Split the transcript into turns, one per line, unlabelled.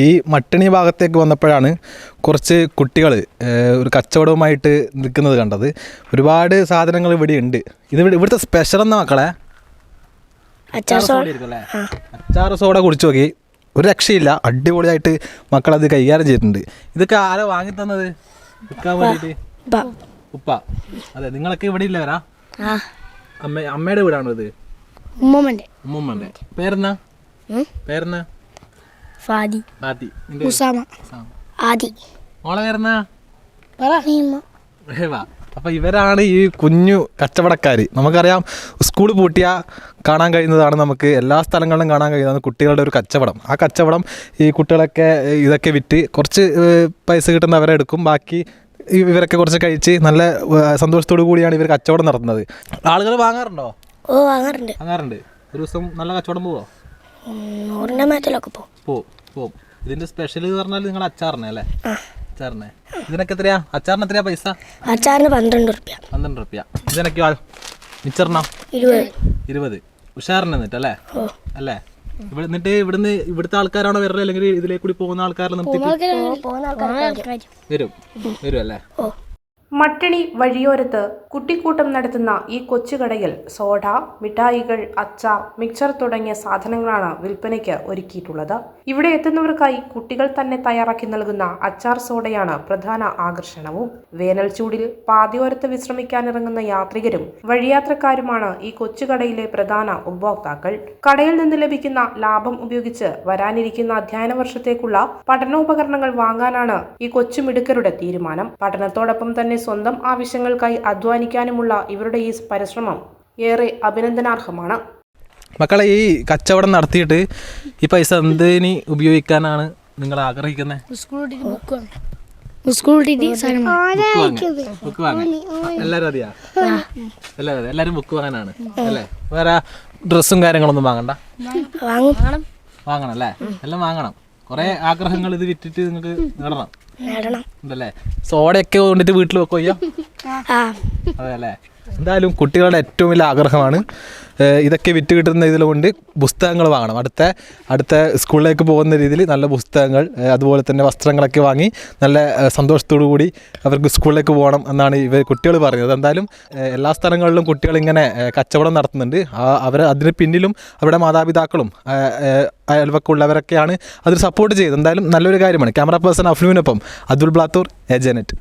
ഈ മട്ടണി ഭാഗത്തേക്ക് വന്നപ്പോഴാണ് കുറച്ച് കുട്ടികൾ ഒരു കച്ചവടവുമായിട്ട് നിൽക്കുന്നത് കണ്ടത്. ഒരുപാട് സാധനങ്ങൾ ഇവിടെ ഉണ്ട്. ഇവിടുത്തെ സ്പെഷ്യൽ എന്നാ മക്കളെ? അച്ചാർ സോഡ കുടിച്ചു നോക്കി, ഒരു രക്ഷയില്ല, അടിപൊളിയായിട്ട് മക്കളത് കൈകാര്യം ചെയ്തിട്ടുണ്ട്. ഇതൊക്കെ ആരാ വാങ്ങി തന്നത് വിൽക്കാൻ വേണ്ടിയിട്ട്? ഉപ്പ. അതെ, നിങ്ങളൊക്കെ ഇവിടെ ഇല്ലവരാ? അമ്മയുടെ വീടാണോ ഇത്? ഉമ്മമ്മന്റെ. പേരെന്നാ?
ഫാദി.
മോളെ പേരെന്നാ? അപ്പം ഇവരാണ് ഈ കുഞ്ഞു കച്ചവടക്കാർ. നമുക്കറിയാം, സ്കൂൾ പൂട്ടിയാൽ കാണാൻ കഴിയുന്നതാണ്, നമുക്ക് എല്ലാ സ്ഥലങ്ങളിലും കാണാൻ കഴിയുന്നതാണ് കുട്ടികളുടെ ഒരു കച്ചവടം. ആ കച്ചവടം ഈ കുട്ടികളൊക്കെ ഇതൊക്കെ വിറ്റ് കുറച്ച് പൈസ കിട്ടുന്നവരെ എടുക്കും, ബാക്കി ഇവരൊക്കെ കുറച്ച് കഴിച്ച് നല്ല സന്തോഷത്തോടു കൂടിയാണ് ഇവർ കച്ചവടം നടത്തുന്നത്. ആളുകൾ വാങ്ങാറുണ്ടോ? വാങ്ങാറുണ്ട്. ഒരു ദിവസം നല്ല കച്ചവടം പോവോ? പോവും. ഇതിന്റെ സ്പെഷ്യൽ പറഞ്ഞാൽ നിങ്ങൾ അച്ചാറിനെ അല്ലേ? അച്ചാറിനെ. ഇതിനൊക്കെ എത്രയാ? അച്ചാറിന് എത്രയാ പൈസ?
അച്ചാറിന് 12
റുപ്യ. ഇതിനൊക്കെയോ? മിച്ചറിനോ? 20. ഉഷാറിന് എന്നിട്ടല്ലേ? അല്ലേ? എന്നിട്ട് ഇവിടുത്തെ ആൾക്കാരാണോ വരണത്, അല്ലെങ്കിൽ ഇതിലേക്ക് കൂടി പോകുന്ന ആൾക്കാരെ വരും അല്ലേ?
മട്ടണി വഴിയോരത്ത് കുട്ടിക്കൂട്ടം നടത്തുന്ന ഈ കൊച്ചുകടയിൽ സോഡ, മിഠായികൾ, അച്ചാർ, മിക്സർ തുടങ്ങിയ സാധനങ്ങളാണ് വിൽപ്പനയ്ക്ക് ഒരുക്കിയിട്ടുള്ളത്. ഇവിടെ എത്തുന്നവർക്കായി കുട്ടികൾ തന്നെ തയ്യാറാക്കി നൽകുന്ന അച്ചാർ സോഡയാണ് പ്രധാന ആകർഷണവും. വേനൽ ചൂടിൽ പാതയോരത്ത് വിശ്രമിക്കാനിറങ്ങുന്ന യാത്രികരും വഴിയാത്രക്കാരുമാണ് ഈ കൊച്ചുകടയിലെ പ്രധാന ഉപഭോക്താക്കൾ. കടയിൽ നിന്ന് ലഭിക്കുന്ന ലാഭം ഉപയോഗിച്ച് വരാനിരിക്കുന്ന അധ്യയന വർഷത്തേക്കുള്ള പഠനോപകരണങ്ങൾ വാങ്ങാനാണ് ഈ കൊച്ചുമിടുക്കരുടെ തീരുമാനം. പഠനത്തോടൊപ്പം തന്നെ സ്വന്തം ആവശ്യങ്ങൾക്കായി അധ്വാനിക്കാനുമുള്ള ഇവരുടെ ഈ പരിശ്രമം ഏറെ അഭിനന്ദനാർഹമാണ്.
മക്കളെ, ഈ കച്ചവടം നടത്തിയിട്ട് ഈ പൈസ എന്തിന് ഉപയോഗിക്കാനാണ് നിങ്ങൾ ആഗ്രഹിക്കുന്നത്? ബുക്ക് വാങ്ങാൻ. എല്ലാരും ബുക്ക് വാങ്ങാനാണ് അല്ലേ? വേറെ ഡ്രസ്സും കാര്യങ്ങളൊന്നും വാങ്ങണ്ട? വാങ്ങണം അല്ലേ? എല്ലാം വാങ്ങണം. കുറെ ആഗ്രഹങ്ങൾ ഇത് വിറ്റിട്ട് നിങ്ങൾക്ക് നേടണം ഉണ്ടല്ലേ? സോഡയൊക്കെ കൊണ്ടിട്ട് വീട്ടിൽ വെക്കോ? അതെ അല്ലേ? എന്തായാലും കുട്ടികളുടെ ഏറ്റവും വലിയ ആഗ്രഹമാണ് ഇതൊക്കെ വിറ്റ് കിട്ടുന്ന ഇതിലുകൊണ്ട് പുസ്തകങ്ങൾ വാങ്ങണം. അടുത്ത സ്കൂളിലേക്ക് പോകുന്ന രീതിയിൽ നല്ല പുസ്തകങ്ങൾ, അതുപോലെ തന്നെ വസ്ത്രങ്ങളൊക്കെ വാങ്ങി നല്ല സന്തോഷത്തോടു കൂടി അവർക്ക് സ്കൂളിലേക്ക് പോകണം എന്നാണ് കുട്ടികൾ പറയുന്നത്. എന്തായാലും എല്ലാ സ്ഥലങ്ങളിലും കുട്ടികൾ ഇങ്ങനെ കച്ചവടം നടത്തുന്നുണ്ട്. അതിന് പിന്നിലും അവരുടെ മാതാപിതാക്കളും അയൽവക്കമുള്ളവരൊക്കെയാണ് അതിൽ സപ്പോർട്ട് ചെയ്തത്. എന്തായാലും നല്ലൊരു കാര്യമാണ്. ക്യാമറ പേഴ്സൺ അഫ്ലുവിനൊപ്പം അബ്ദുൾ ബ്ലാത്തൂർ, ഏജനറ്റ്.